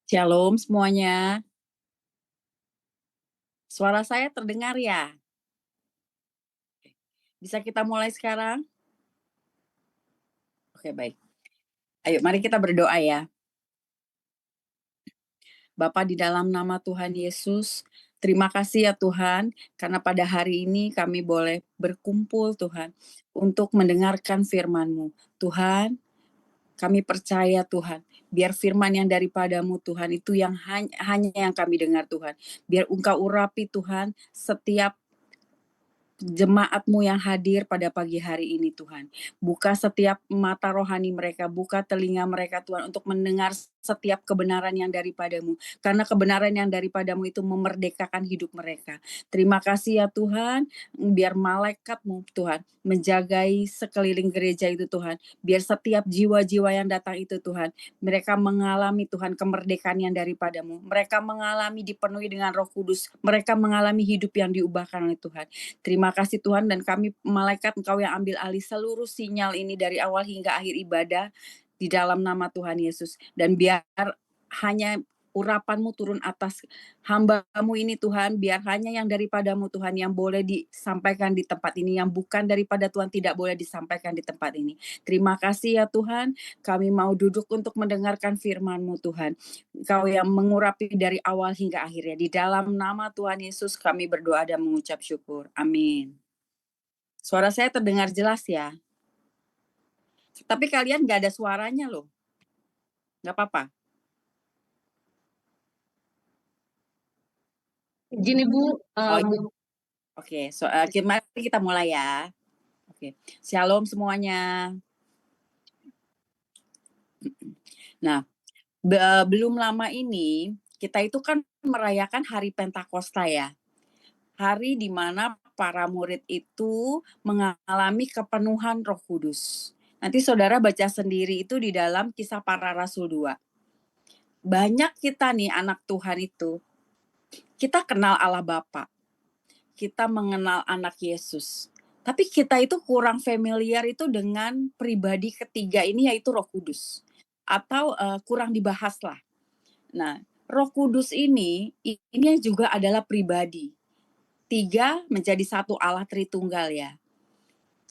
Shalom semuanya. Suara saya terdengar ya? Bisa kita mulai sekarang? Oke, baik. Ayo mari kita berdoa ya. Bapa di dalam nama Tuhan Yesus, terima kasih ya Tuhan, karena pada hari ini kami boleh berkumpul Tuhan, untuk mendengarkan firman-Mu. Tuhan, kami percaya Tuhan, biar firman yang daripadamu Tuhan itu yang hanya yang kami dengar Tuhan. Biar Engkau urapi Tuhan setiap jemaat-Mu yang hadir pada pagi hari ini Tuhan. Buka setiap mata rohani mereka, buka telinga mereka Tuhan untuk mendengar setiap kebenaran yang daripadamu. Karena kebenaran yang daripadamu itu memerdekakan hidup mereka. Terima kasih ya Tuhan, biar malaikat-Mu Tuhan menjagai sekeliling gereja itu Tuhan. Biar setiap jiwa-jiwa yang datang itu Tuhan, mereka mengalami Tuhan kemerdekaan yang daripadamu. Mereka mengalami dipenuhi dengan Roh Kudus. Mereka mengalami hidup yang diubahkan oleh Tuhan. Terima kasih Tuhan, dan kami malaikat Engkau yang ambil alih seluruh sinyal ini dari awal hingga akhir ibadah di dalam nama Tuhan Yesus. Dan biar hanya urapan-Mu turun atas hamba-Mu ini Tuhan, biar hanya yang daripadamu Tuhan yang boleh disampaikan di tempat ini, yang bukan daripada Tuhan tidak boleh disampaikan di tempat ini. Terima kasih ya Tuhan, kami mau duduk untuk mendengarkan firman-Mu Tuhan. Engkau yang mengurapi dari awal hingga akhirnya. Di dalam nama Tuhan Yesus kami berdoa dan mengucap syukur. Amin. Suara saya terdengar jelas ya? Tapi kalian gak ada suaranya loh. Gak apa-apa? Gini Bu, Oh, oke. Mari kita mulai ya. Oke. Shalom semuanya. Nah, belum lama ini kita itu kan merayakan hari Pentakosta ya. Hari di mana para murid itu mengalami kepenuhan Roh Kudus. Nanti saudara baca sendiri itu di dalam Kisah Para Rasul 2. Banyak kita nih anak Tuhan itu, kita kenal Allah Bapa, kita mengenal anak Yesus. Tapi kita itu kurang familiar itu dengan pribadi ketiga ini, yaitu Roh Kudus. Atau kurang dibahas lah. Nah, Roh Kudus ini juga adalah pribadi. 3 menjadi satu Allah Tritunggal ya.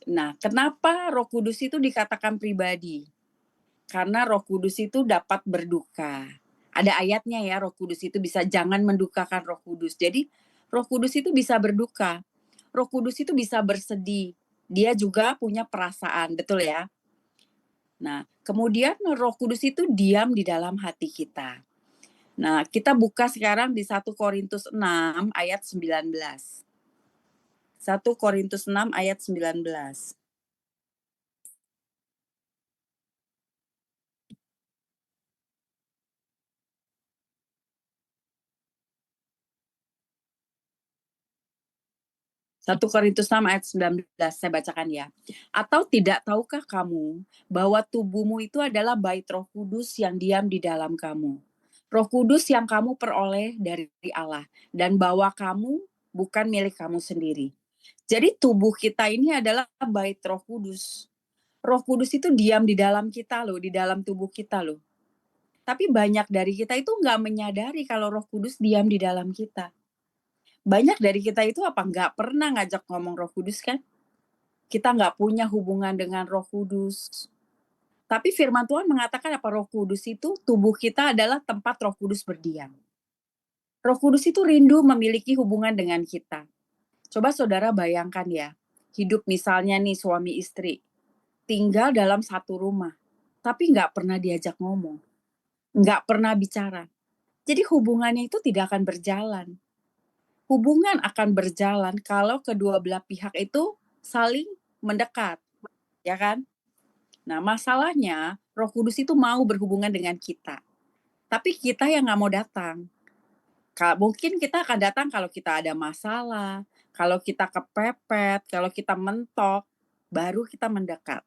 Nah, kenapa Roh Kudus itu dikatakan pribadi? Karena Roh Kudus itu dapat berduka. Ada ayatnya ya, Roh Kudus itu bisa jangan mendukakan Roh Kudus. Jadi, Roh Kudus itu bisa berduka. Roh Kudus itu bisa bersedih. Dia juga punya perasaan, betul ya? Nah, kemudian Roh Kudus itu diam di dalam hati kita. Nah, kita buka sekarang di 1 Korintus 6 ayat 19. 1 Korintus 6 ayat 19. 1 Korintus 6 ayat 19, saya bacakan ya. Atau tidak tahukah kamu bahwa tubuhmu itu adalah bait Roh Kudus yang diam di dalam kamu. Roh Kudus yang kamu peroleh dari Allah, dan bahwa kamu bukan milik kamu sendiri. Jadi tubuh kita ini adalah bait Roh Kudus. Roh Kudus itu diam di dalam kita loh, di dalam tubuh kita loh. Tapi banyak dari kita itu nggak menyadari kalau Roh Kudus diam di dalam kita. Banyak dari kita itu nggak pernah ngajak ngomong Roh Kudus kan? Kita nggak punya hubungan dengan Roh Kudus. Tapi firman Tuhan mengatakan apa? Roh Kudus itu, tubuh kita adalah tempat Roh Kudus berdiam. Roh Kudus itu rindu memiliki hubungan dengan kita. Coba saudara bayangkan ya, hidup misalnya nih suami istri, tinggal dalam satu rumah, tapi nggak pernah diajak ngomong, nggak pernah bicara. Jadi hubungannya itu tidak akan berjalan. Hubungan akan berjalan kalau kedua belah pihak itu saling mendekat, ya kan? Nah, masalahnya Roh Kudus itu mau berhubungan dengan kita, tapi kita yang nggak mau datang. Mungkin kita akan datang kalau kita ada masalah, kalau kita kepepet, kalau kita mentok, baru kita mendekat.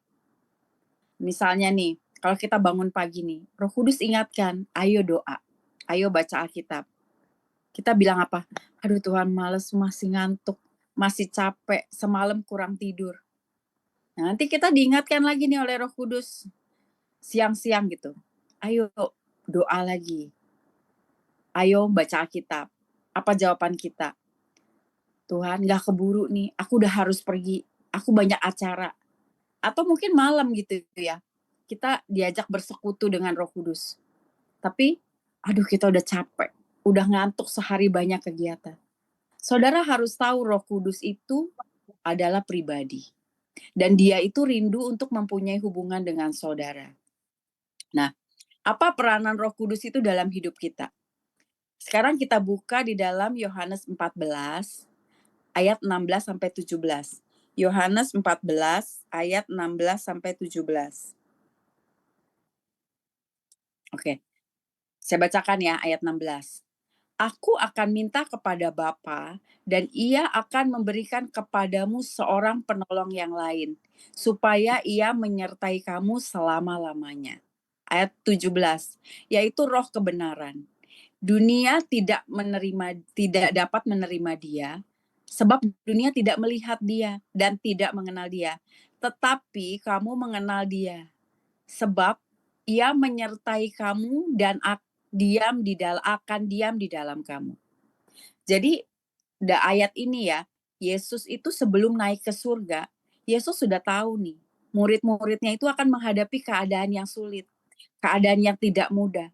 Misalnya nih, kalau kita bangun pagi nih, Roh Kudus ingatkan, ayo doa, ayo baca Alkitab. Kita bilang apa? Aduh Tuhan, males, masih ngantuk, masih capek, semalam kurang tidur. Nah, nanti kita diingatkan lagi nih oleh Roh Kudus, siang-siang gitu. Ayo doa lagi. Ayo baca Alkitab. Apa jawaban kita? Tuhan, nggak keburu nih, aku udah harus pergi, aku banyak acara. Atau mungkin malam gitu ya, kita diajak bersekutu dengan Roh Kudus. Tapi, aduh kita udah capek, udah ngantuk sehari banyak kegiatan. Saudara harus tahu Roh Kudus itu adalah pribadi. Dan dia itu rindu untuk mempunyai hubungan dengan saudara. Nah, apa peranan Roh Kudus itu dalam hidup kita? Sekarang kita buka di dalam Yohanes 14 ayat 16 sampai 17. Yohanes 14 ayat 16 sampai 17. Oke, saya bacakan ya ayat 16. Aku akan minta kepada Bapa dan ia akan memberikan kepadamu seorang penolong yang lain, supaya ia menyertai kamu selama-lamanya. Ayat 17, yaitu roh kebenaran. Dunia tidak dapat menerima dia, sebab dunia tidak melihat dia dan tidak mengenal dia. Tetapi kamu mengenal dia, sebab ia menyertai kamu dan akan diam di dalam kamu. Jadi ayat ini ya, Yesus itu sebelum naik ke surga, Yesus sudah tahu nih, murid-muridnya itu akan menghadapi keadaan yang sulit, keadaan yang tidak mudah.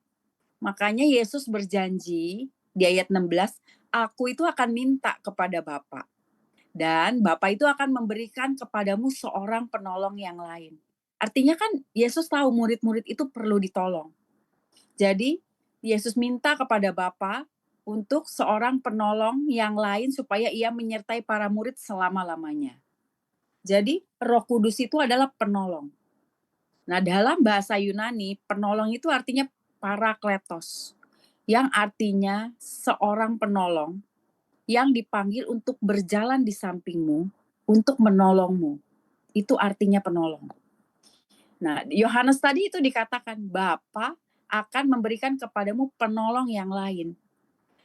Makanya Yesus berjanji di ayat 16, aku itu akan minta kepada Bapa. Dan Bapa itu akan memberikan kepadamu seorang penolong yang lain. Artinya kan Yesus tahu murid-murid itu perlu ditolong. Jadi Yesus minta kepada Bapa untuk seorang penolong yang lain supaya ia menyertai para murid selama-lamanya. Jadi Roh Kudus itu adalah penolong. Nah, dalam bahasa Yunani, penolong itu artinya parakletos, yang artinya seorang penolong yang dipanggil untuk berjalan di sampingmu, untuk menolongmu. Itu artinya penolong. Nah, Yohanes tadi itu dikatakan, Bapa akan memberikan kepadamu penolong yang lain.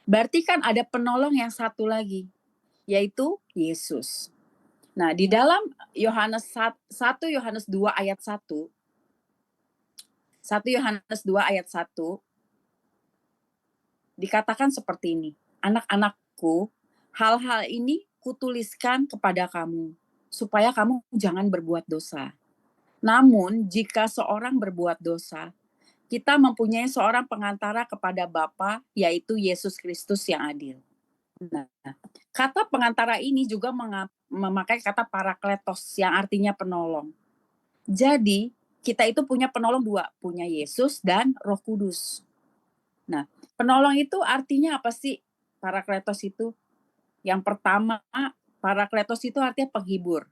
Berarti kan ada penolong yang satu lagi, yaitu Yesus. Nah, di dalam Yohanes 1 Yohanes 2 ayat 1, 1 Yohanes 2 ayat 1 dikatakan seperti ini, anak-anakku, hal-hal ini kutuliskan kepada kamu, supaya kamu jangan berbuat dosa. Namun, jika seorang berbuat dosa, kita mempunyai seorang pengantara kepada Bapa, yaitu Yesus Kristus yang adil. Nah, kata pengantara ini juga memakai kata parakletos, yang artinya penolong. Jadi, kita itu punya penolong dua, punya Yesus dan Roh Kudus. Nah, penolong itu artinya apa sih? Parakletos itu yang pertama, parakletos itu artinya penghibur.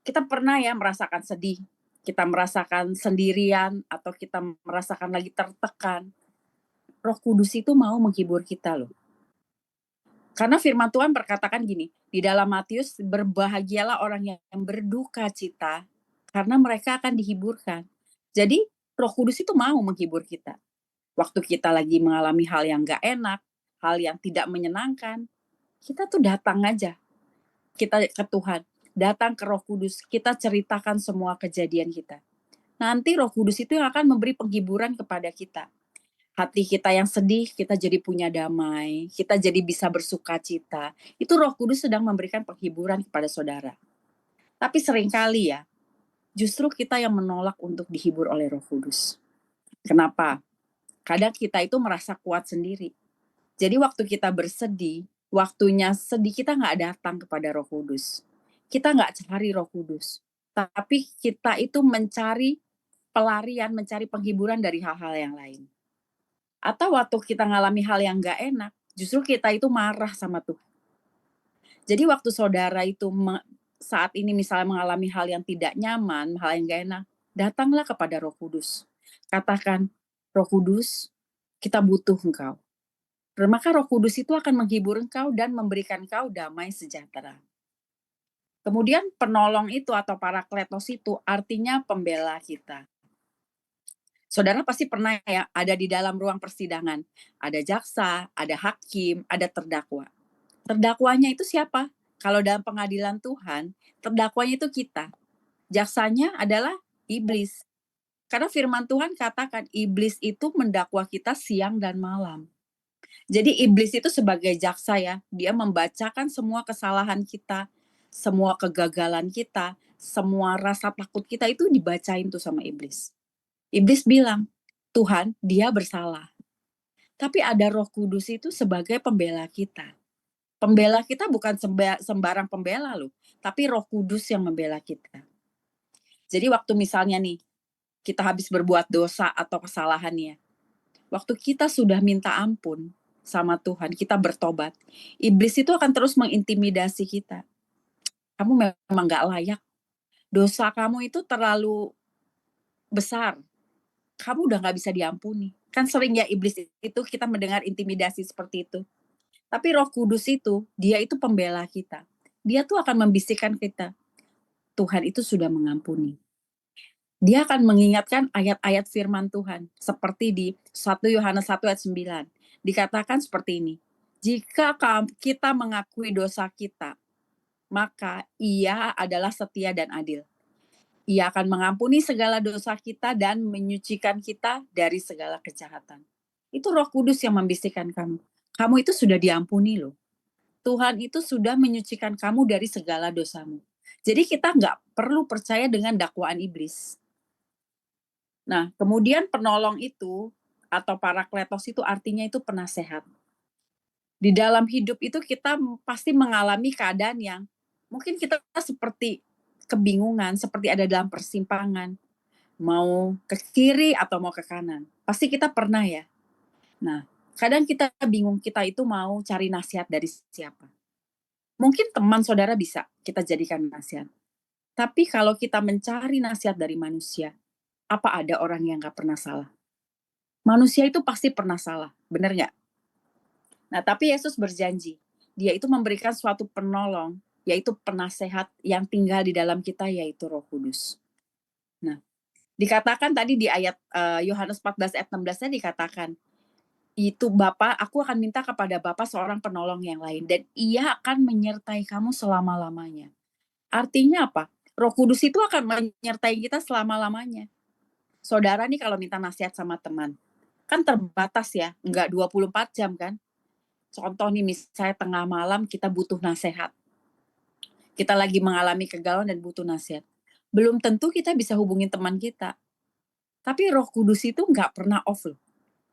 Kita pernah ya merasakan sedih, kita merasakan sendirian, atau kita merasakan lagi tertekan. Roh Kudus itu mau menghibur kita loh. Karena firman Tuhan berkatakan gini, di dalam Matius, berbahagialah orang yang berduka cita, karena mereka akan dihiburkan. Jadi Roh Kudus itu mau menghibur kita. Waktu kita lagi mengalami hal yang gak enak, hal yang tidak menyenangkan, kita tuh datang aja. Kita ke Tuhan, datang ke Roh Kudus, kita ceritakan semua kejadian kita. Nanti Roh Kudus itu yang akan memberi penghiburan kepada kita. Hati kita yang sedih, kita jadi punya damai, kita jadi bisa bersuka cita. Itu Roh Kudus sedang memberikan penghiburan kepada saudara. Tapi seringkali ya, justru kita yang menolak untuk dihibur oleh Roh Kudus. Kenapa? Kadang kita itu merasa kuat sendiri. Jadi waktu kita bersedih, waktunya sedih kita nggak datang kepada Roh Kudus. Kita nggak cari Roh Kudus. Tapi kita itu mencari pelarian, mencari penghiburan dari hal-hal yang lain. Atau waktu kita ngalami hal yang nggak enak, justru kita itu marah sama Tuhan. Jadi waktu saudara itu saat ini misalnya mengalami hal yang tidak nyaman, hal yang nggak enak, datanglah kepada Roh Kudus. Katakan, Roh Kudus, kita butuh Engkau. Maka Roh Kudus itu akan menghibur engkau dan memberikan engkau damai sejahtera. Kemudian penolong itu atau parakletos itu artinya pembela kita. Saudara pasti pernah ya ada di dalam ruang persidangan. Ada jaksa, ada hakim, ada terdakwa. Terdakwanya itu siapa? Kalau dalam pengadilan Tuhan, terdakwanya itu kita. Jaksanya adalah iblis. Karena firman Tuhan katakan iblis itu mendakwa kita siang dan malam. Jadi iblis itu sebagai jaksa ya, dia membacakan semua kesalahan kita, semua kegagalan kita, semua rasa takut kita itu dibacain tuh sama iblis. Iblis bilang, Tuhan, dia bersalah. Tapi ada Roh Kudus itu sebagai pembela kita. Pembela kita bukan sembarang pembela loh, tapi Roh Kudus yang membela kita. Jadi waktu misalnya nih, kita habis berbuat dosa atau kesalahan ya, waktu kita sudah minta ampun sama Tuhan, kita bertobat, iblis itu akan terus mengintimidasi kita. Kamu memang gak layak, dosa kamu itu terlalu besar, kamu udah gak bisa diampuni. Kan sering ya iblis itu kita mendengar intimidasi seperti itu. Tapi Roh Kudus itu, dia itu pembela kita. Dia tuh akan membisikkan kita, Tuhan itu sudah mengampuni. Dia akan mengingatkan ayat-ayat firman Tuhan, seperti di 1 Yohanes 1 ayat 9. Dikatakan seperti ini, jika kita mengakui dosa kita, maka Ia adalah setia dan adil. Ia akan mengampuni segala dosa kita dan menyucikan kita dari segala kejahatan. Itu Roh Kudus yang membisikkan kamu. Kamu itu sudah diampuni loh. Tuhan itu sudah menyucikan kamu dari segala dosamu. Jadi kita nggak perlu percaya dengan dakwaan iblis. Nah, kemudian penolong itu atau parakletos itu artinya itu penasehat. Di dalam hidup itu kita pasti mengalami keadaan yang mungkin kita seperti kebingungan, seperti ada dalam persimpangan, mau ke kiri atau mau ke kanan. Pasti kita pernah ya. Nah, kadang kita bingung kita itu mau cari nasihat dari siapa. Mungkin teman saudara bisa kita jadikan nasihat. Tapi kalau kita mencari nasihat dari manusia, apa ada orang yang gak pernah salah? Manusia itu pasti pernah salah, benar nggak? Nah, tapi Yesus berjanji, dia itu memberikan suatu penolong, yaitu penasehat yang tinggal di dalam kita, yaitu Roh Kudus. Nah, dikatakan tadi di ayat Yohanes 14 ayat 16-nya dikatakan, itu Bapa, aku akan minta kepada Bapa seorang penolong yang lain, dan ia akan menyertai kamu selama-lamanya. Artinya apa? Roh Kudus itu akan menyertai kita selama-lamanya. Saudara nih kalau minta nasihat sama teman, kan terbatas ya, nggak 24 jam kan. Contoh nih misalnya tengah malam kita butuh nasihat. Kita lagi mengalami kegalauan dan butuh nasihat. Belum tentu kita bisa hubungin teman kita. Tapi Roh Kudus itu nggak pernah off loh.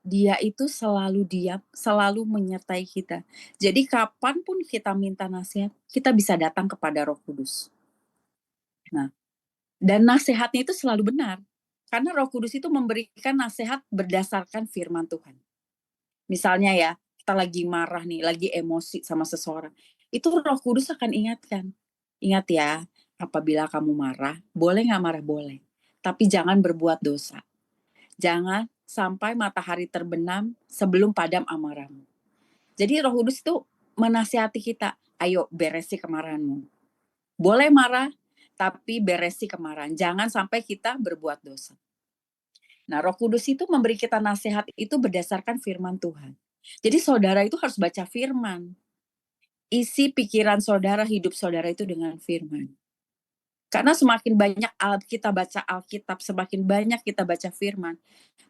Dia itu selalu diam, selalu menyertai kita. Jadi kapanpun kita minta nasihat, kita bisa datang kepada Roh Kudus. Nah, dan nasihatnya itu selalu benar. Karena Roh Kudus itu memberikan nasihat berdasarkan firman Tuhan. Misalnya ya, kita lagi marah nih, lagi emosi sama seseorang. Itu Roh Kudus akan ingatkan. Ingat ya, apabila kamu marah, boleh nggak marah? Boleh. Tapi jangan berbuat dosa. Jangan sampai matahari terbenam sebelum padam amarahmu. Jadi Roh Kudus itu menasihati kita, ayo beresi kemarahanmu. Boleh marah, tapi beresi kemarahan. Jangan sampai kita berbuat dosa. Nah, Roh Kudus itu memberi kita nasihat itu berdasarkan firman Tuhan. Jadi saudara itu harus baca firman. Isi pikiran saudara, hidup saudara itu dengan firman. Karena semakin banyak kita baca Alkitab, semakin banyak kita baca firman,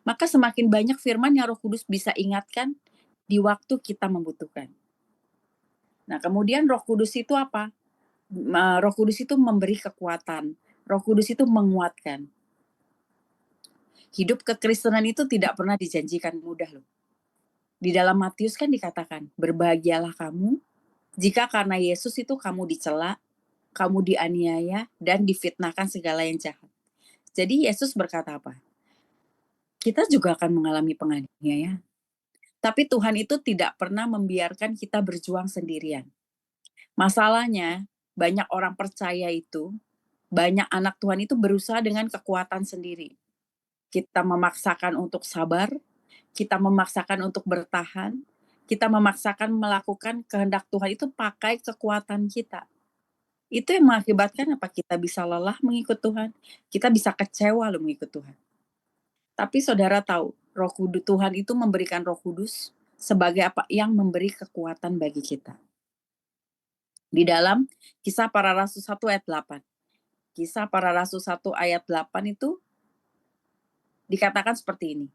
maka semakin banyak firman yang Roh Kudus bisa ingatkan di waktu kita membutuhkan. Nah, kemudian Roh Kudus itu apa? Roh Kudus itu memberi kekuatan. Roh Kudus itu menguatkan. Hidup kekristenan itu tidak pernah dijanjikan mudah loh. Di dalam Matius kan dikatakan, berbahagialah kamu jika karena Yesus itu kamu dicela, kamu dianiaya, dan difitnahkan segala yang jahat. Jadi Yesus berkata apa? Kita juga akan mengalami penganiayaan. Tapi Tuhan itu tidak pernah membiarkan kita berjuang sendirian. Masalahnya, banyak orang percaya itu, banyak anak Tuhan itu berusaha dengan kekuatan sendiri. Kita memaksakan untuk sabar, kita memaksakan untuk bertahan, kita memaksakan melakukan kehendak Tuhan itu pakai kekuatan kita. Itu yang mengakibatkan apa? Kita bisa lelah mengikut Tuhan, kita bisa kecewa loh mengikut Tuhan. Tapi saudara tahu, Roh Kudus Tuhan itu memberikan Roh Kudus sebagai apa? Yang memberi kekuatan bagi kita. Di dalam Kisah Para Rasul 1 ayat 8. Kisah Para Rasul 1 ayat 8 itu dikatakan seperti ini.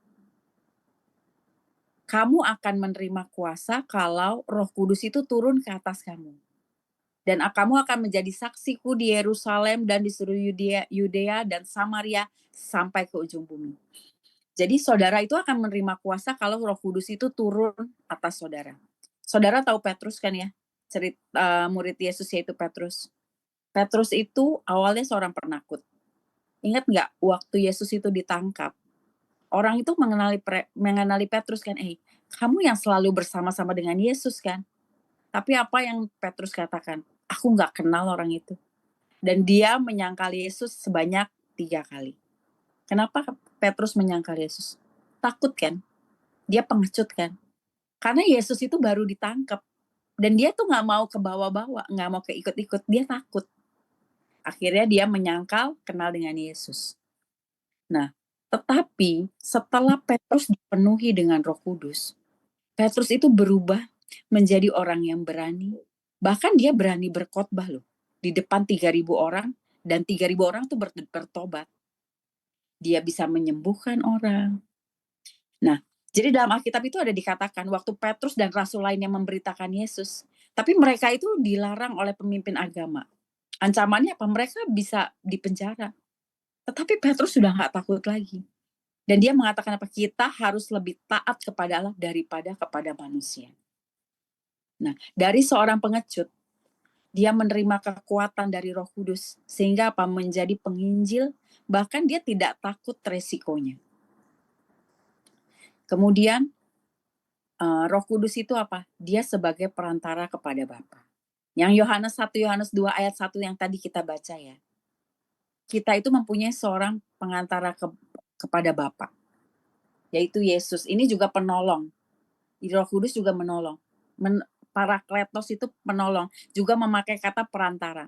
kamu akan menerima kuasa kalau Roh Kudus itu turun ke atas kamu. Dan kamu akan menjadi saksiku di Yerusalem dan di seluruh Yudea dan Samaria sampai ke ujung bumi. Jadi saudara itu akan menerima kuasa kalau Roh Kudus itu turun atas saudara. Saudara tahu Petrus kan ya? Cerita murid Yesus yaitu Petrus. Petrus itu awalnya seorang penakut. Ingat nggak waktu Yesus itu ditangkap? Orang itu mengenali Petrus kan, kamu yang selalu bersama-sama dengan Yesus kan? Tapi apa yang Petrus katakan? Aku nggak kenal orang itu. Dan dia menyangkal Yesus sebanyak 3 kali. Kenapa Petrus menyangkal Yesus? Takut kan? Dia pengecut kan? Karena Yesus itu baru ditangkap. Dan dia tuh nggak mau ke bawah-bawah, nggak mau keikut-ikut, dia takut. Akhirnya dia menyangkal kenal dengan Yesus. Nah, tetapi setelah Petrus dipenuhi dengan Roh Kudus, Petrus itu berubah menjadi orang yang berani. Bahkan dia berani berkhotbah loh di depan 3.000 orang, dan 3.000 orang tuh bertobat. Dia bisa menyembuhkan orang. Nah, jadi dalam Alkitab itu ada dikatakan waktu Petrus dan rasul lainnya memberitakan Yesus, tapi mereka itu dilarang oleh pemimpin agama. Ancamannya apa? Mereka bisa dipenjara. Tetapi Petrus sudah nggak takut lagi. Dan dia mengatakan apa? Kita harus lebih taat kepada Allah daripada kepada manusia. Nah, dari seorang pengecut, dia menerima kekuatan dari Roh Kudus sehingga apa? Menjadi penginjil, bahkan dia tidak takut resikonya. Kemudian Roh Kudus itu apa? Dia sebagai perantara kepada Bapa. Yang Yohanes 1, Yohanes 2 ayat 1 yang tadi kita baca ya. Kita itu mempunyai seorang pengantara kepada Bapa, yaitu Yesus. Ini juga penolong. Roh Kudus juga menolong. Parakletos itu penolong, juga memakai kata perantara.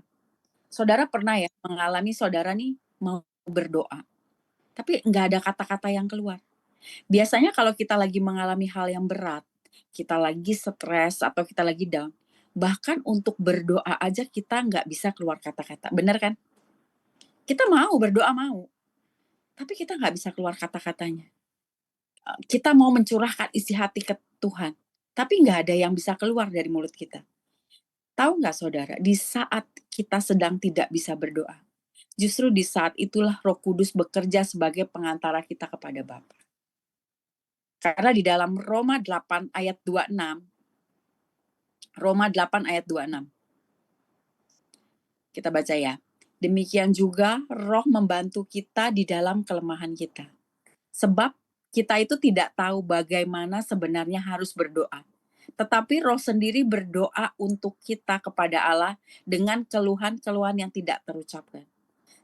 Saudara pernah ya mengalami saudara nih mau berdoa, tapi nggak ada kata-kata yang keluar. Biasanya kalau kita lagi mengalami hal yang berat, kita lagi stres atau kita lagi down, bahkan untuk berdoa aja kita nggak bisa keluar kata-kata. Bener kan? Kita mau berdoa mau, tapi kita nggak bisa keluar kata-katanya. Kita mau mencurahkan isi hati ke Tuhan, tapi nggak ada yang bisa keluar dari mulut kita. Tahu nggak saudara, di saat kita sedang tidak bisa berdoa, justru di saat itulah Roh Kudus bekerja sebagai pengantara kita kepada Bapa. Karena di dalam Roma 8 ayat 26, Roma 8 ayat 26. Kita baca ya. Demikian juga Roh membantu kita di dalam kelemahan kita. Sebab kita itu tidak tahu bagaimana sebenarnya harus berdoa. Tetapi Roh sendiri berdoa untuk kita kepada Allah dengan keluhan-keluhan yang tidak terucapkan.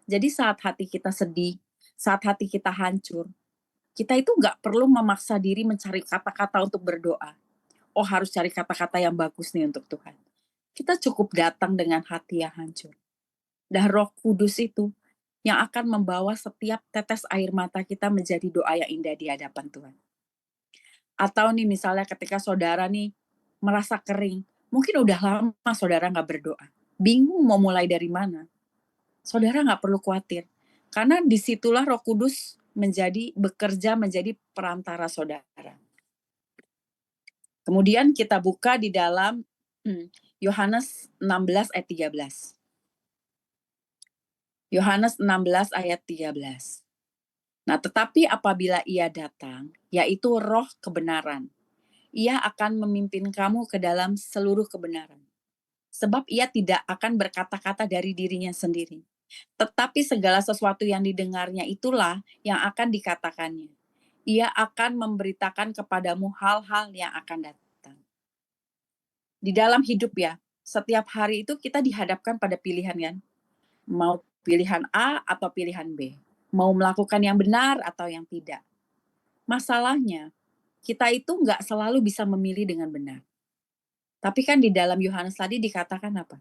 Jadi saat hati kita sedih, saat hati kita hancur, kita itu nggak perlu memaksa diri mencari kata-kata untuk berdoa. Oh, harus cari kata-kata yang bagus nih untuk Tuhan. Kita cukup datang dengan hati yang hancur. Dan Roh Kudus itu yang akan membawa setiap tetes air mata kita menjadi doa yang indah di hadapan Tuhan. Atau nih misalnya ketika saudara nih merasa kering, mungkin udah lama saudara nggak berdoa, bingung mau mulai dari mana. Saudara nggak perlu khawatir, karena disitulah Roh Kudus bekerja menjadi perantara saudara. Kemudian kita buka di dalam Yohanes 16 ayat 13. Yohanes 16 ayat 13. Nah, tetapi apabila ia datang, yaitu Roh kebenaran, ia akan memimpin kamu ke dalam seluruh kebenaran. Sebab ia tidak akan berkata-kata dari dirinya sendiri. Tetapi segala sesuatu yang didengarnya itulah yang akan dikatakannya. Ia akan memberitakan kepadamu hal-hal yang akan datang. Di dalam hidup ya, setiap hari itu kita dihadapkan pada pilihan kan. Mau pilihan A atau pilihan B. Mau melakukan yang benar atau yang tidak. Masalahnya, kita itu nggak selalu bisa memilih dengan benar. Tapi kan di dalam Yohanes tadi dikatakan apa?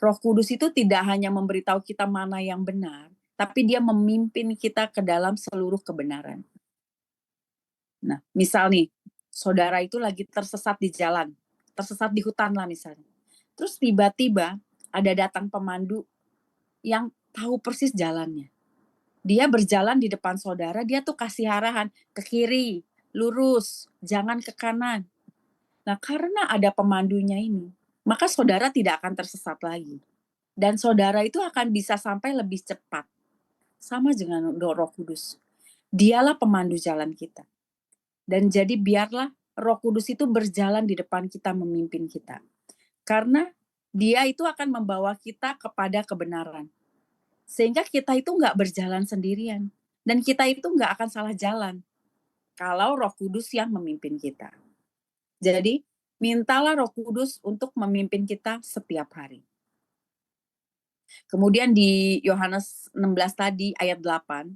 Roh Kudus itu tidak hanya memberitahu kita mana yang benar, tapi dia memimpin kita ke dalam seluruh kebenaran. Nah, misal nih, saudara itu lagi tersesat di jalan, tersesat di hutan lah misalnya. Terus tiba-tiba ada datang pemandu yang tahu persis jalannya. Dia berjalan di depan saudara, dia tuh kasih arahan ke kiri, lurus, jangan ke kanan. Nah, karena ada pemandunya ini, maka saudara tidak akan tersesat lagi. Dan saudara itu akan bisa sampai lebih cepat. Sama dengan Roh Kudus. Dialah pemandu jalan kita. Dan jadi biarlah Roh Kudus itu berjalan di depan kita, memimpin kita. Karena dia itu akan membawa kita kepada kebenaran. Sehingga kita itu nggak berjalan sendirian. Dan kita itu nggak akan salah jalan. Kalau Roh Kudus yang memimpin kita. Jadi, mintalah Roh Kudus untuk memimpin kita setiap hari. Kemudian di Yohanes 16 tadi ayat 8.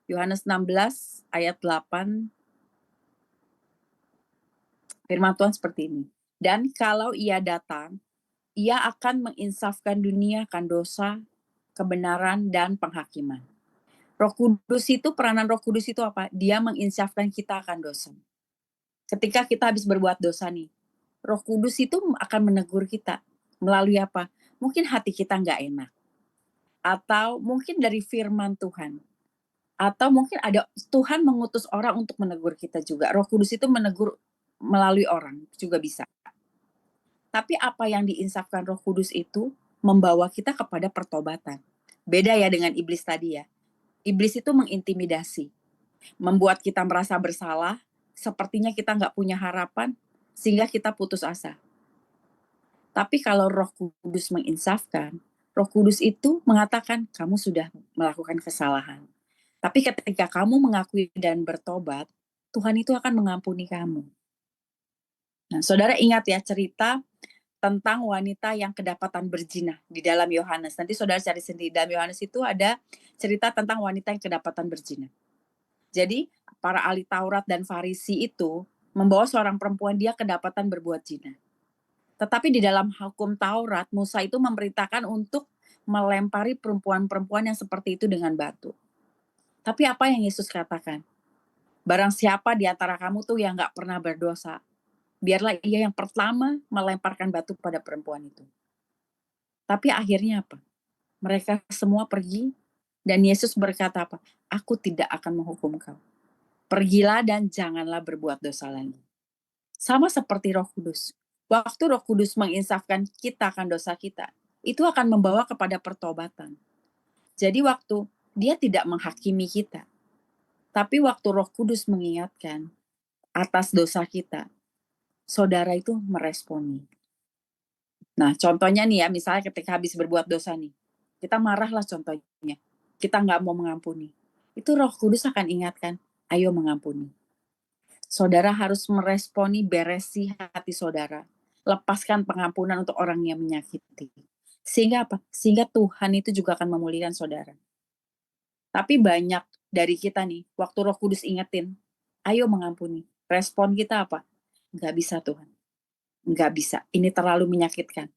Yohanes 16 ayat 8. Firman Tuhan seperti ini. Dan kalau ia datang, ia akan menginsafkan dunia akan dosa, kebenaran, dan penghakiman. Roh Kudus itu, peranan Roh Kudus itu apa? Dia menginsafkan kita akan dosa. Ketika kita habis berbuat dosa nih, Roh Kudus itu akan menegur kita. Melalui apa? Mungkin hati kita nggak enak. Atau mungkin dari firman Tuhan. Atau mungkin ada Tuhan mengutus orang untuk menegur kita juga. Roh Kudus itu menegur melalui orang juga bisa. Tapi apa yang diinsafkan Roh Kudus itu membawa kita kepada pertobatan. Beda ya dengan iblis tadi ya. Iblis itu mengintimidasi, membuat kita merasa bersalah, sepertinya kita nggak punya harapan, sehingga kita putus asa. Tapi kalau Roh Kudus menginsafkan, Roh Kudus itu mengatakan kamu sudah melakukan kesalahan. Tapi ketika kamu mengakui dan bertobat, Tuhan itu akan mengampuni kamu. Nah, saudara ingat ya cerita tentang wanita yang kedapatan berzina di dalam Yohanes. Nanti saudara cari sendiri, dalam Yohanes itu ada cerita tentang wanita yang kedapatan berzina. Jadi para ahli Taurat dan Farisi itu membawa seorang perempuan, dia kedapatan berbuat zina. Tetapi di dalam hukum Taurat, Musa itu memerintahkan untuk melempari perempuan-perempuan yang seperti itu dengan batu. Tapi apa yang Yesus katakan? Barang siapa di antara kamu tuh yang gak pernah berdosa, biarlah ia yang pertama melemparkan batu pada perempuan itu. Tapi akhirnya apa? Mereka semua pergi dan Yesus berkata apa? Aku tidak akan menghukum kau. Pergilah dan janganlah berbuat dosa lagi. Sama seperti Roh Kudus. Waktu Roh Kudus menginsafkan kita akan dosa kita, itu akan membawa kepada pertobatan. Jadi waktu dia tidak menghakimi kita, tapi waktu Roh Kudus mengingatkan atas dosa kita, saudara itu meresponi. Nah, contohnya nih ya, misalnya ketika habis berbuat dosa nih, kita marahlah contohnya, kita nggak mau mengampuni. Itu Roh Kudus akan ingatkan, ayo mengampuni. Saudara harus meresponi, beresi hati saudara. Lepaskan pengampunan untuk orang yang menyakiti. Sehingga apa? Sehingga Tuhan itu juga akan memulihkan saudara. Tapi banyak dari kita nih, waktu Roh Kudus ingetin, ayo mengampuni. Respon kita apa? Nggak bisa Tuhan. Nggak bisa. Ini terlalu menyakitkan.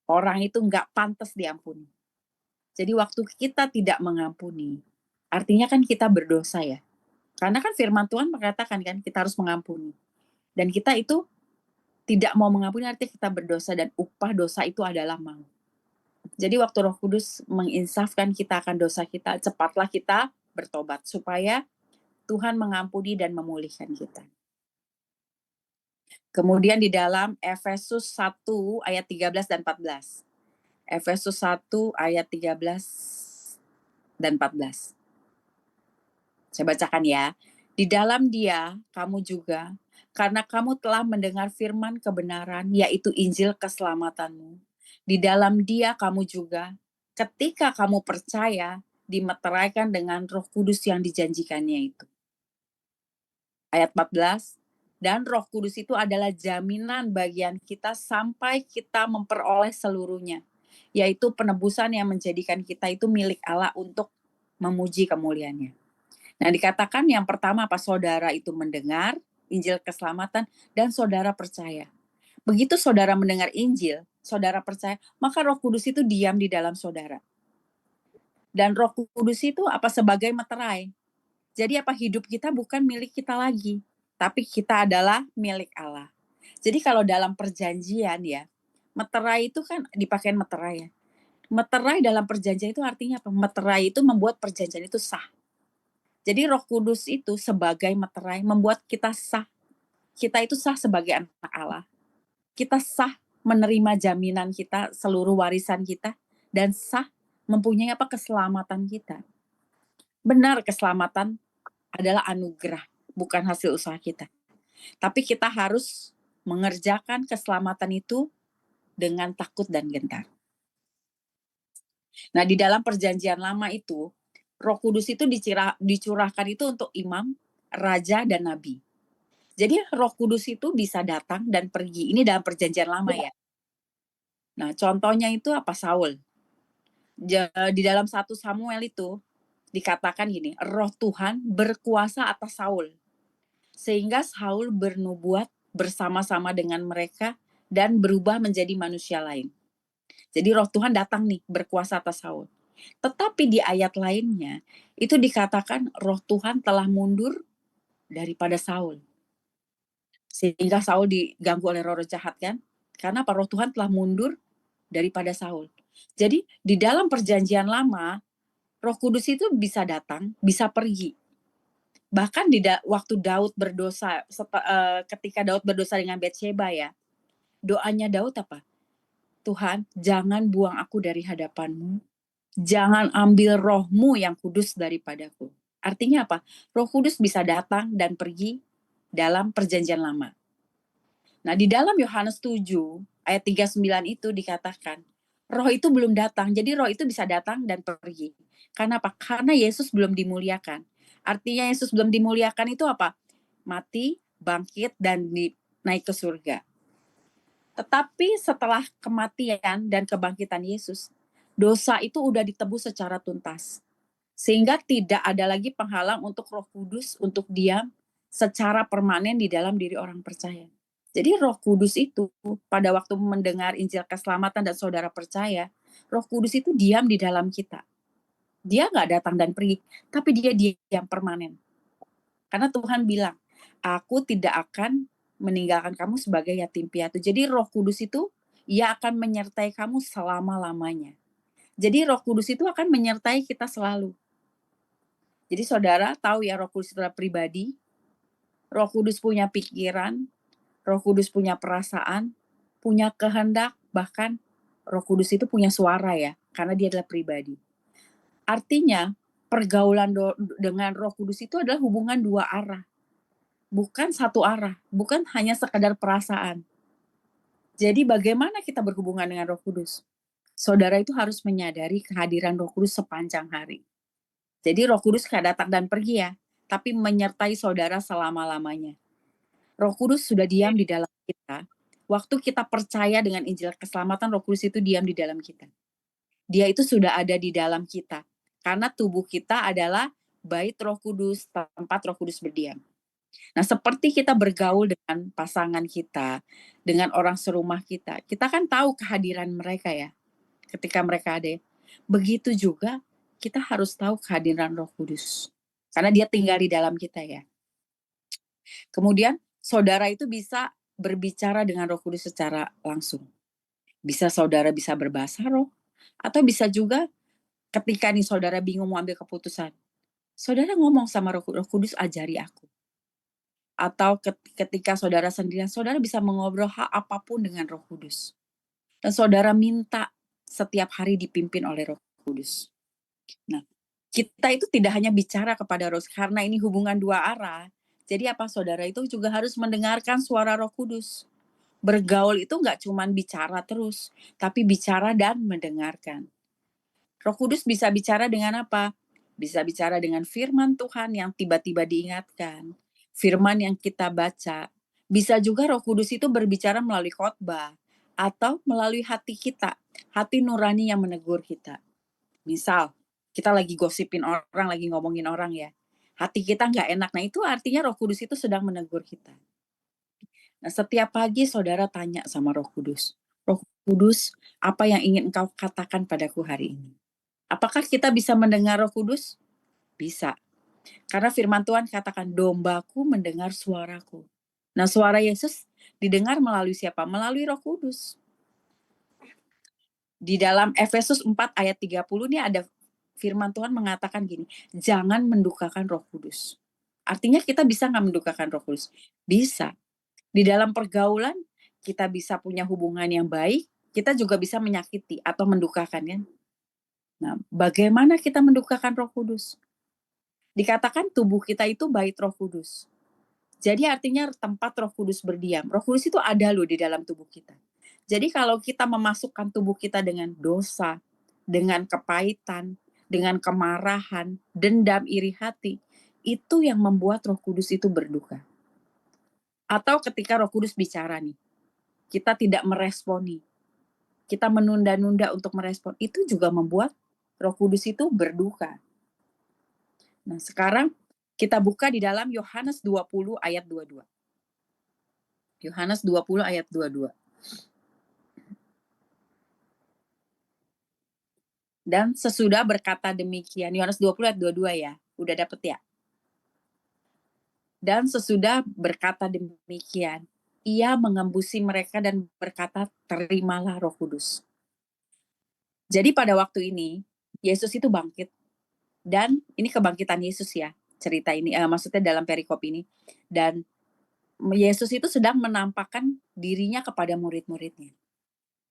Orang itu nggak pantas diampuni. Jadi waktu kita tidak mengampuni, artinya kan kita berdosa ya. Karena kan firman Tuhan mengatakan kan kita harus mengampuni. Dan kita itu tidak mau mengampuni artinya kita berdosa dan upah dosa itu adalah maut. Jadi waktu Roh Kudus menginsafkan kita akan dosa kita, cepatlah kita bertobat supaya Tuhan mengampuni dan memulihkan kita. Kemudian di dalam Efesus 1 ayat 13 dan 14. Efesus 1 ayat 13 dan 14. Saya bacakan ya. Di dalam Dia kamu juga, karena kamu telah mendengar firman kebenaran, yaitu Injil keselamatanmu. Di dalam Dia kamu juga, ketika kamu percaya, dimeteraikan dengan Roh Kudus yang dijanjikannya itu. Ayat 14. Dan Roh Kudus itu adalah jaminan bagian kita sampai kita memperoleh seluruhnya, yaitu penebusan yang menjadikan kita itu milik Allah untuk memuji kemuliaannya. Nah, dikatakan yang pertama apa? Saudara itu mendengar Injil keselamatan dan saudara percaya. Begitu saudara mendengar Injil, saudara percaya, maka Roh Kudus itu diam di dalam saudara. Dan Roh Kudus itu apa? Sebagai meterai. Jadi apa? Hidup kita bukan milik kita lagi, tapi kita adalah milik Allah. Jadi kalau dalam perjanjian ya, meterai itu kan dipakai meterai ya. Meterai dalam perjanjian itu artinya apa? Meterai itu membuat perjanjian itu sah. Jadi Roh Kudus itu sebagai meterai membuat kita sah. Kita itu sah sebagai anak Allah. Kita sah menerima jaminan kita, seluruh warisan kita, dan sah mempunyai keselamatan kita. Benar, keselamatan adalah anugerah, bukan hasil usaha kita. Tapi kita harus mengerjakan keselamatan itu dengan takut dan gentar. Nah, di dalam perjanjian lama itu, Roh Kudus itu dicurahkan itu untuk imam, raja, dan nabi. Jadi Roh Kudus itu bisa datang dan pergi. Ini dalam perjanjian lama ya. Nah, contohnya itu apa? Saul. Di dalam 1 Samuel itu dikatakan gini, Roh Tuhan berkuasa atas Saul. Sehingga Saul bernubuat bersama-sama dengan mereka dan berubah menjadi manusia lain. Jadi Roh Tuhan datang nih berkuasa atas Saul. Tetapi di ayat lainnya itu dikatakan Roh Tuhan telah mundur daripada Saul. Sehingga Saul diganggu oleh roh jahat kan? Karena Roh Tuhan telah mundur daripada Saul. Jadi di dalam perjanjian lama, Roh Kudus itu bisa datang, bisa pergi. Bahkan waktu Daud berdosa, ketika Daud berdosa dengan Batsheba ya, doanya Daud apa? Tuhan, jangan buang aku dari hadapan-Mu. Jangan ambil roh-Mu yang kudus daripadaku. Artinya apa? Roh Kudus bisa datang dan pergi dalam perjanjian lama. Nah, di dalam Yohanes 7 ayat 39 itu dikatakan, roh itu belum datang. Jadi roh itu bisa datang dan pergi. Karena apa? Karena Yesus belum dimuliakan. Artinya Yesus belum dimuliakan itu apa? Mati, bangkit, dan naik ke surga. Tetapi setelah kematian dan kebangkitan Yesus, dosa itu udah ditebus secara tuntas. Sehingga tidak ada lagi penghalang untuk Roh Kudus untuk diam secara permanen di dalam diri orang percaya. Jadi Roh Kudus itu pada waktu mendengar Injil keselamatan dan saudara percaya, Roh Kudus itu diam di dalam kita. Dia nggak datang dan pergi, tapi dia diam permanen. Karena Tuhan bilang, aku tidak akan meninggalkan kamu sebagai yatim piatu. Jadi Roh Kudus itu, ia akan menyertai kamu selama-lamanya. Jadi Roh Kudus itu akan menyertai kita selalu. Jadi saudara tahu ya Roh Kudus itu adalah pribadi, Roh Kudus punya pikiran, Roh Kudus punya perasaan, punya kehendak, bahkan Roh Kudus itu punya suara ya, karena dia adalah pribadi. Artinya, pergaulan dengan Roh Kudus itu adalah hubungan dua arah. Bukan satu arah, bukan hanya sekadar perasaan. Jadi bagaimana kita berhubungan dengan Roh Kudus? Saudara itu harus menyadari kehadiran Roh Kudus sepanjang hari. Jadi Roh Kudus gak datang dan pergi ya, tapi menyertai saudara selama-lamanya. Roh Kudus sudah diam di dalam kita. Waktu kita percaya dengan Injil keselamatan, Roh Kudus itu diam di dalam kita. Dia itu sudah ada di dalam kita. Karena tubuh kita adalah bait Roh Kudus, tempat Roh Kudus berdiam. Nah, seperti kita bergaul dengan pasangan kita, dengan orang serumah kita, kita kan tahu kehadiran mereka ya, ketika mereka ada. Begitu juga kita harus tahu kehadiran Roh Kudus. Karena dia tinggal di dalam kita ya. Kemudian saudara itu bisa berbicara dengan Roh Kudus secara langsung. Bisa saudara bisa berbahasa roh, atau bisa juga ketika nih saudara bingung mau ambil keputusan, saudara ngomong sama Roh Kudus, ajari aku. Atau ketika saudara sendirian, saudara bisa mengobrol hal apapun dengan Roh Kudus. Dan saudara minta setiap hari dipimpin oleh Roh Kudus. Nah, kita itu tidak hanya bicara kepada Roh, karena ini hubungan dua arah. Jadi apa saudara itu juga harus mendengarkan suara Roh Kudus. Bergaul itu nggak cuma bicara terus, tapi bicara dan mendengarkan. Roh Kudus bisa bicara dengan apa? Bisa bicara dengan firman Tuhan yang tiba-tiba diingatkan. Firman yang kita baca. Bisa juga Roh Kudus itu berbicara melalui khotbah atau melalui hati kita, hati nurani yang menegur kita. Misal, kita lagi gosipin orang, lagi ngomongin orang ya. Hati kita nggak enak. Nah itu artinya Roh Kudus itu sedang menegur kita. Nah, setiap pagi saudara tanya sama Roh Kudus, Roh Kudus, apa yang ingin engkau katakan padaku hari ini? Apakah kita bisa mendengar Roh Kudus? Bisa. Karena firman Tuhan katakan, dombaku mendengar suaraku. Nah, suara Yesus didengar melalui siapa? Melalui Roh Kudus. Di dalam Efesus 4 ayat 30 ini ada firman Tuhan mengatakan gini, jangan mendukakan Roh Kudus. Artinya kita bisa nggak mendukakan Roh Kudus? Bisa. Di dalam pergaulan, kita bisa punya hubungan yang baik, kita juga bisa menyakiti atau mendukakan kan. Nah, bagaimana kita mendukakan Roh Kudus? Dikatakan tubuh kita itu bait Roh Kudus. Jadi artinya tempat Roh Kudus berdiam. Roh Kudus itu ada loh di dalam tubuh kita. Jadi kalau kita memasukkan tubuh kita dengan dosa, dengan kepahitan, dengan kemarahan, dendam, iri hati, itu yang membuat Roh Kudus itu berduka. Atau ketika Roh Kudus bicara nih, kita tidak meresponi, kita menunda-nunda untuk merespon, itu juga membuat Roh Kudus itu berduka. Nah, sekarang kita buka di dalam Yohanes 20 ayat 22. Yohanes 20 ayat 22. Dan sesudah berkata demikian, Yohanes 20 ayat 22 ya, udah dapet ya? Dan sesudah berkata demikian, ia mengembusi mereka dan berkata, terimalah Roh Kudus. Jadi pada waktu ini, Yesus itu bangkit. Dan ini kebangkitan Yesus ya, cerita ini, maksudnya dalam perikop ini. Dan Yesus itu sedang menampakkan dirinya kepada murid-muridnya.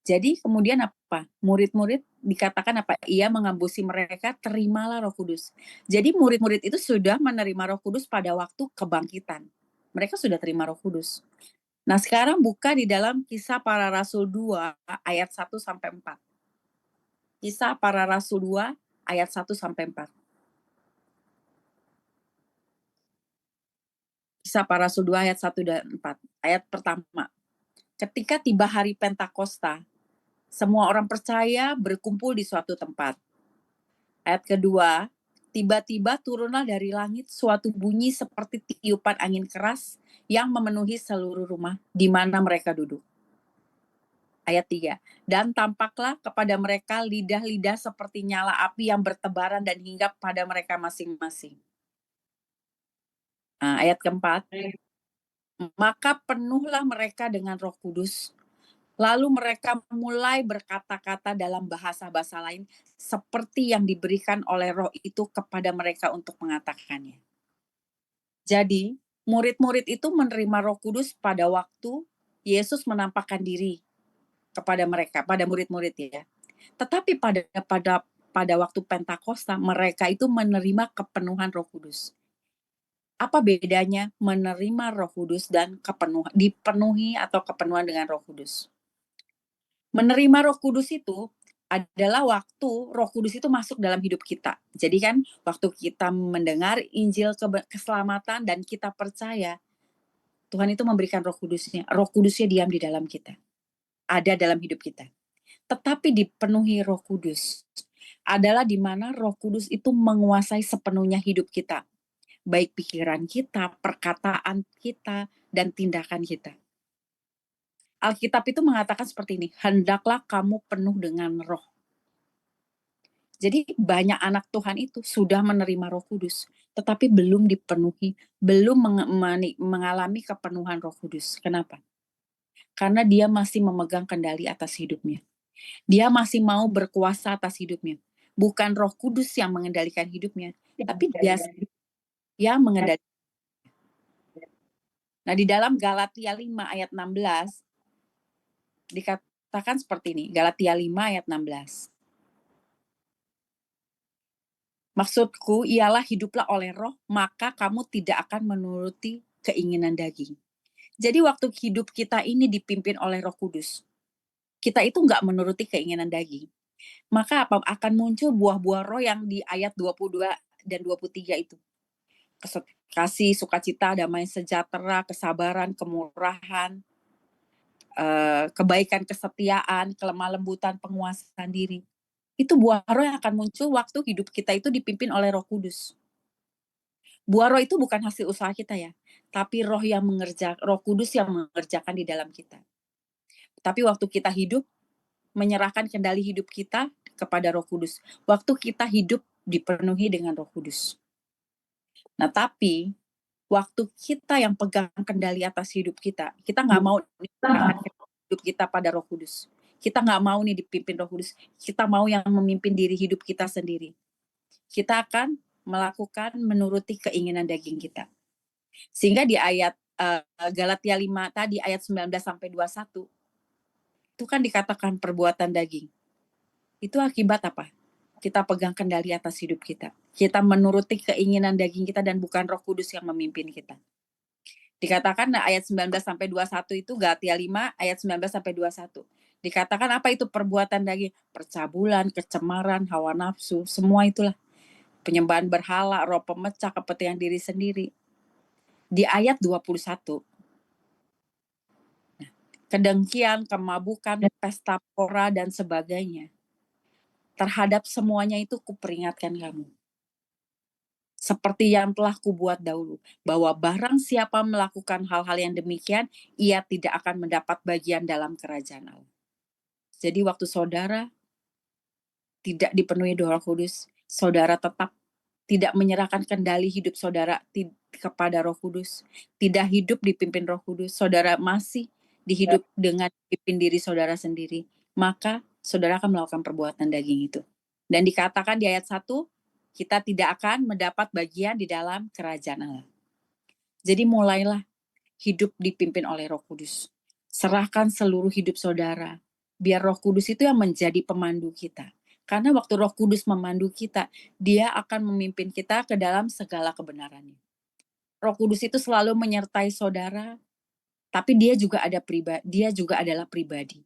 Jadi kemudian apa? Murid-murid dikatakan apa? Ia mengembusi mereka, terimalah Roh Kudus. Jadi murid-murid itu sudah menerima Roh Kudus pada waktu kebangkitan. Mereka sudah terima Roh Kudus. Nah, sekarang buka di dalam Kisah Para Rasul 2 ayat 1 sampai 4. Kisah Para Rasul 2 ayat 1 sampai 4. Kisah Para Rasul 2 ayat 1 dan 4. Ayat pertama. Ketika tiba hari Pentakosta, semua orang percaya berkumpul di suatu tempat. Ayat kedua, tiba-tiba turunlah dari langit suatu bunyi seperti tiupan angin keras yang memenuhi seluruh rumah di mana mereka duduk. Ayat 3, dan tampaklah kepada mereka lidah-lidah seperti nyala api yang bertebaran dan hinggap pada mereka masing-masing. Nah, ayat keempat, maka penuhlah mereka dengan Roh Kudus. Lalu mereka mulai berkata-kata dalam bahasa-bahasa lain seperti yang diberikan oleh Roh itu kepada mereka untuk mengatakannya. Jadi, murid-murid itu menerima Roh Kudus pada waktu Yesus menampakkan diri kepada mereka, pada murid-murid ya. Tetapi pada waktu Pentakosta, mereka itu menerima kepenuhan Roh Kudus. Apa bedanya menerima Roh Kudus dan dipenuhi atau kepenuhan dengan Roh Kudus? Menerima Roh Kudus itu adalah waktu Roh Kudus itu masuk dalam hidup kita. Jadi kan waktu kita mendengar Injil keselamatan dan kita percaya, Tuhan itu memberikan Roh Kudusnya. Roh Kudusnya diam di dalam kita. Ada dalam hidup kita. Tetapi dipenuhi Roh Kudus adalah di mana Roh Kudus itu menguasai sepenuhnya hidup kita. Baik pikiran kita, perkataan kita, dan tindakan kita. Alkitab itu mengatakan seperti ini, hendaklah kamu penuh dengan Roh. Jadi banyak anak Tuhan itu sudah menerima Roh Kudus, tetapi belum dipenuhi, belum mengalami kepenuhan Roh Kudus. Kenapa? Karena dia masih memegang kendali atas hidupnya. Dia masih mau berkuasa atas hidupnya. Bukan Roh Kudus yang mengendalikan hidupnya, tapi dia yang mengendalikan. Nah, di dalam Galatia 5 ayat 16 dikatakan seperti ini, Galatia 5 ayat 16. Maksudku ialah hiduplah oleh Roh, maka kamu tidak akan menuruti keinginan daging. Jadi waktu hidup kita ini dipimpin oleh Roh Kudus, kita itu nggak menuruti keinginan daging. Maka apa akan muncul buah-buah roh yang di ayat 22 dan 23 itu. Kasih, sukacita, damai sejahtera, kesabaran, kemurahan, kebaikan, kesetiaan, kelemah lembutan, penguasaan diri. Itu buah roh yang akan muncul waktu hidup kita itu dipimpin oleh Roh Kudus. Buah roh itu bukan hasil usaha kita ya, tapi Roh Kudus yang mengerjakan di dalam kita. Tapi waktu kita hidup, menyerahkan kendali hidup kita kepada Roh Kudus. Waktu kita hidup dipenuhi dengan Roh Kudus. Nah, tapi waktu kita yang pegang kendali atas hidup kita nggak mau hidup kita pada Roh Kudus. Kita nggak mau nih dipimpin Roh Kudus. Kita mau yang memimpin diri hidup kita sendiri. kita akan melakukan menuruti keinginan daging kita. Sehingga di ayat Galatia 5 tadi ayat 19 sampai 21 itu kan dikatakan perbuatan daging. Itu akibat apa? Kita pegang kendali atas hidup kita. Kita menuruti keinginan daging kita dan bukan Roh Kudus yang memimpin kita. Dikatakan ayat 19 sampai 21 itu Galatia 5 ayat 19 sampai 21. Dikatakan apa itu perbuatan daging? Percabulan, kecemaran, hawa nafsu, semua itulah. Penyembahan berhala, roh pemecah, kepentingan diri sendiri. Di ayat 21, kedengkian, kemabukan, pesta pora, dan sebagainya. Terhadap semuanya itu kuperingatkan kamu. Seperti yang telah kubuat dahulu, bahwa barang siapa melakukan hal-hal yang demikian, ia tidak akan mendapat bagian dalam kerajaan Allah. Jadi waktu saudara tidak dipenuhi Roh Kudus, saudara tetap tidak menyerahkan kendali hidup saudara kepada Roh Kudus, tidak hidup dipimpin Roh Kudus, saudara masih dihidup dengan pimpin diri saudara sendiri, maka saudara akan melakukan perbuatan daging itu. Dan dikatakan di ayat 1, kita tidak akan mendapat bagian di dalam kerajaan Allah. Jadi mulailah hidup dipimpin oleh Roh Kudus. Serahkan seluruh hidup saudara, biar Roh Kudus itu yang menjadi pemandu kita. Karena waktu Roh Kudus memandu kita, dia akan memimpin kita ke dalam segala kebenarannya. Roh Kudus itu selalu menyertai saudara, tapi dia juga adalah pribadi.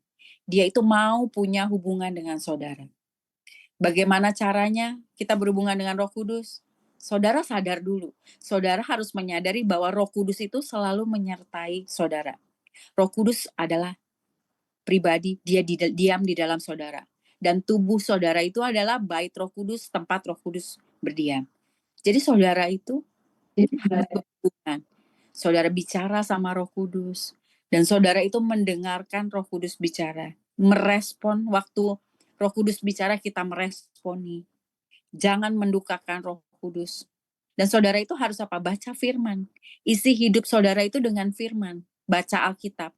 Dia itu mau punya hubungan dengan saudara. Bagaimana caranya kita berhubungan dengan Roh Kudus? Saudara sadar dulu. Saudara harus menyadari bahwa Roh Kudus itu selalu menyertai saudara. Roh Kudus adalah pribadi, dia diam di dalam saudara. Dan tubuh saudara itu adalah bait Roh Kudus, tempat Roh Kudus berdiam. Jadi saudara itu harus berhubungan. Saudara bicara sama Roh Kudus. Dan saudara itu mendengarkan Roh Kudus bicara. Merespon waktu Roh Kudus bicara, kita meresponi. Jangan mendukakan Roh Kudus. Dan saudara itu harus apa? Baca firman. Isi hidup saudara itu dengan firman. Baca Alkitab.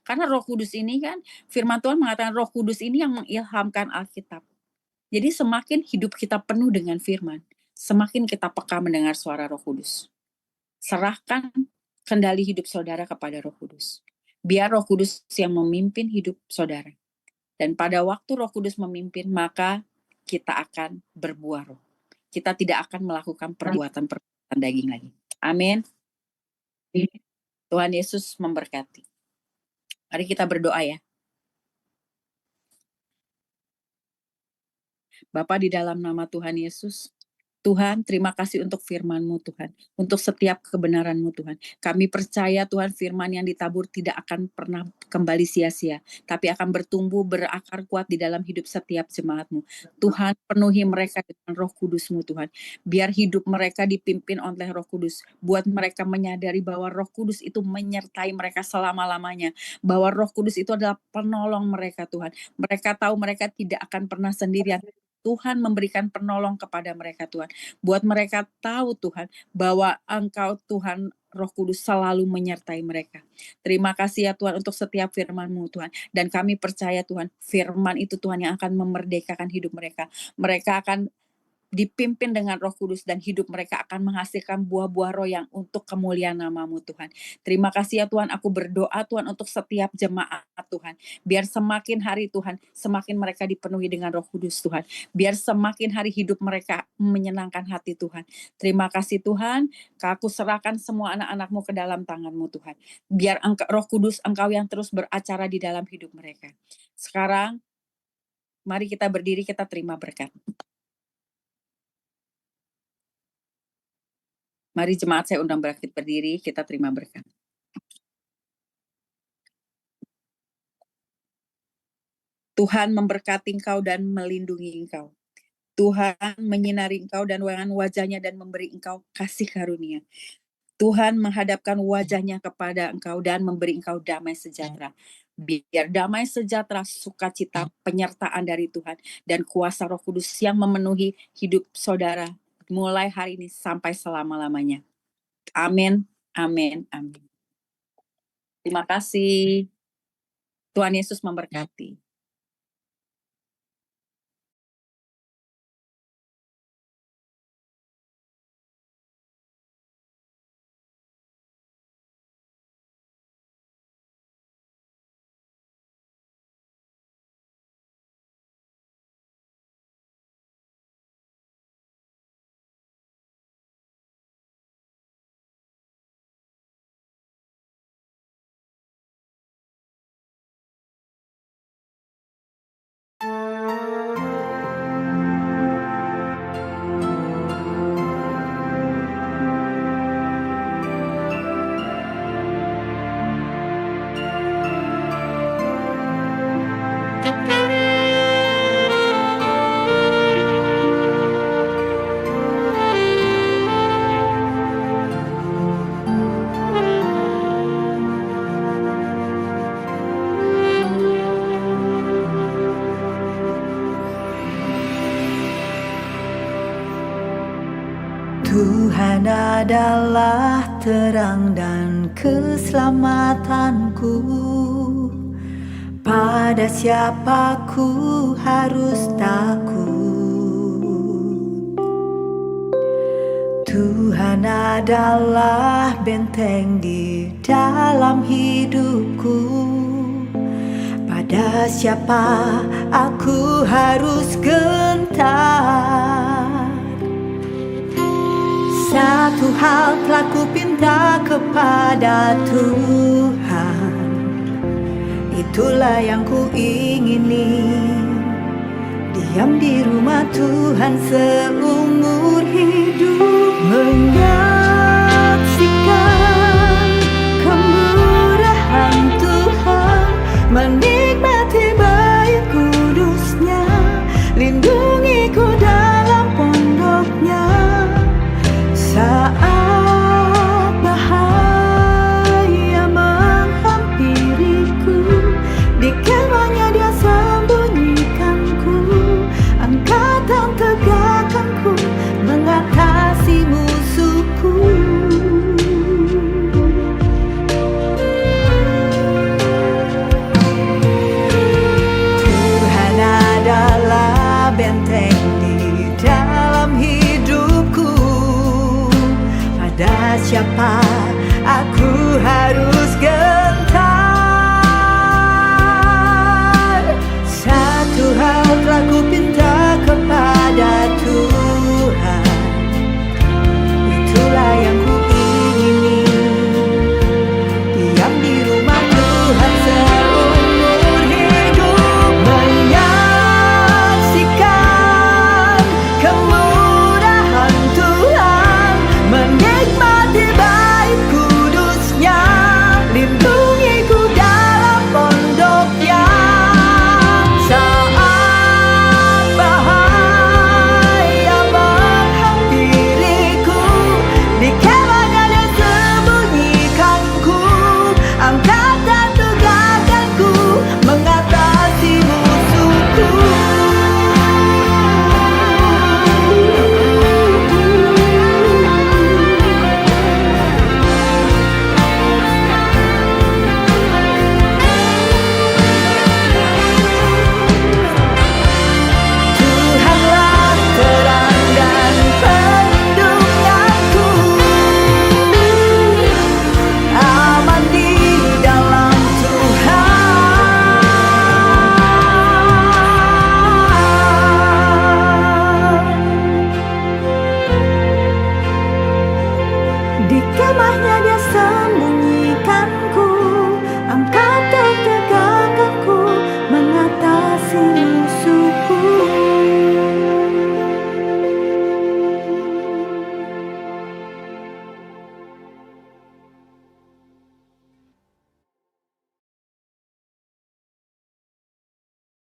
Karena Roh Kudus ini kan, firman Tuhan mengatakan Roh Kudus ini yang mengilhamkan Alkitab. Jadi semakin hidup kita penuh dengan firman, semakin kita peka mendengar suara Roh Kudus. Serahkan kendali hidup saudara kepada Roh Kudus. Biar Roh Kudus yang memimpin hidup saudara. Dan pada waktu Roh Kudus memimpin, maka kita akan berbuah roh. Kita tidak akan melakukan perbuatan-perbuatan daging lagi. Amin. Tuhan Yesus memberkati. Mari kita berdoa ya. Bapa, di dalam nama Tuhan Yesus, Tuhan, terima kasih untuk firman-Mu Tuhan, untuk setiap kebenaran-Mu Tuhan. Kami percaya Tuhan, firman yang ditabur tidak akan pernah kembali sia-sia, tapi akan bertumbuh, berakar kuat di dalam hidup setiap jemaat-Mu. Tuhan, penuhi mereka dengan Roh Kudus-Mu Tuhan. Biar hidup mereka dipimpin oleh Roh Kudus. Buat mereka menyadari bahwa Roh Kudus itu menyertai mereka selama-lamanya. Bahwa Roh Kudus itu adalah penolong mereka Tuhan. Mereka tahu mereka tidak akan pernah sendirian. Tuhan memberikan penolong kepada mereka Tuhan. Buat mereka tahu Tuhan bahwa Engkau Tuhan Roh Kudus selalu menyertai mereka. Terima kasih ya Tuhan untuk setiap firman-Mu Tuhan. Dan kami percaya Tuhan, firman itu Tuhan yang akan memerdekakan hidup mereka. Mereka akan dipimpin dengan Roh Kudus dan hidup mereka akan menghasilkan buah-buah roh yang untuk kemuliaan nama-Mu Tuhan. Terima kasih ya Tuhan, aku berdoa Tuhan untuk setiap jemaat Tuhan. Biar semakin hari Tuhan, semakin mereka dipenuhi dengan Roh Kudus Tuhan. Biar semakin hari hidup mereka menyenangkan hati Tuhan. Terima kasih Tuhan, aku serahkan semua anak-anak-Mu ke dalam tangan-Mu Tuhan. Biar Roh Kudus Engkau yang terus beracara di dalam hidup mereka. Sekarang, mari kita berdiri, kita terima berkat. Mari jemaat saya undang bangkit berdiri, kita terima berkat. Tuhan memberkati engkau dan melindungi engkau. Tuhan menyinari engkau dan dengan wajahnya dan memberi engkau kasih karunia. Tuhan menghadapkan wajahnya kepada engkau dan memberi engkau damai sejahtera. Biar damai sejahtera, sukacita, penyertaan dari Tuhan dan kuasa Roh Kudus yang memenuhi hidup saudara mulai hari ini sampai selama-lamanya. Amin, amin, amin. Terima kasih. Tuhan Yesus memberkati. Tuhan adalah terang dan keselamatanku. Pada siapa ku harus takut? Tuhan adalah benteng di dalam hidupku. Pada siapa aku harus gentar? Satu hal telah ku pinta kepada Tuhan, itulah yang ku ingini, diam di rumah Tuhan seumur hidup, menyaksikan kemurahan Tuhan, menikmati baik kudusnya, lindungi ku dalam pondoknya. Saat bahaya menghampiriku, di kemahnya Dia sembunyikanku, angkatan tegakkanku, mengatasi musuhku. Tuhan adalah benteng di dalam hidupku. Pada siapa aku harus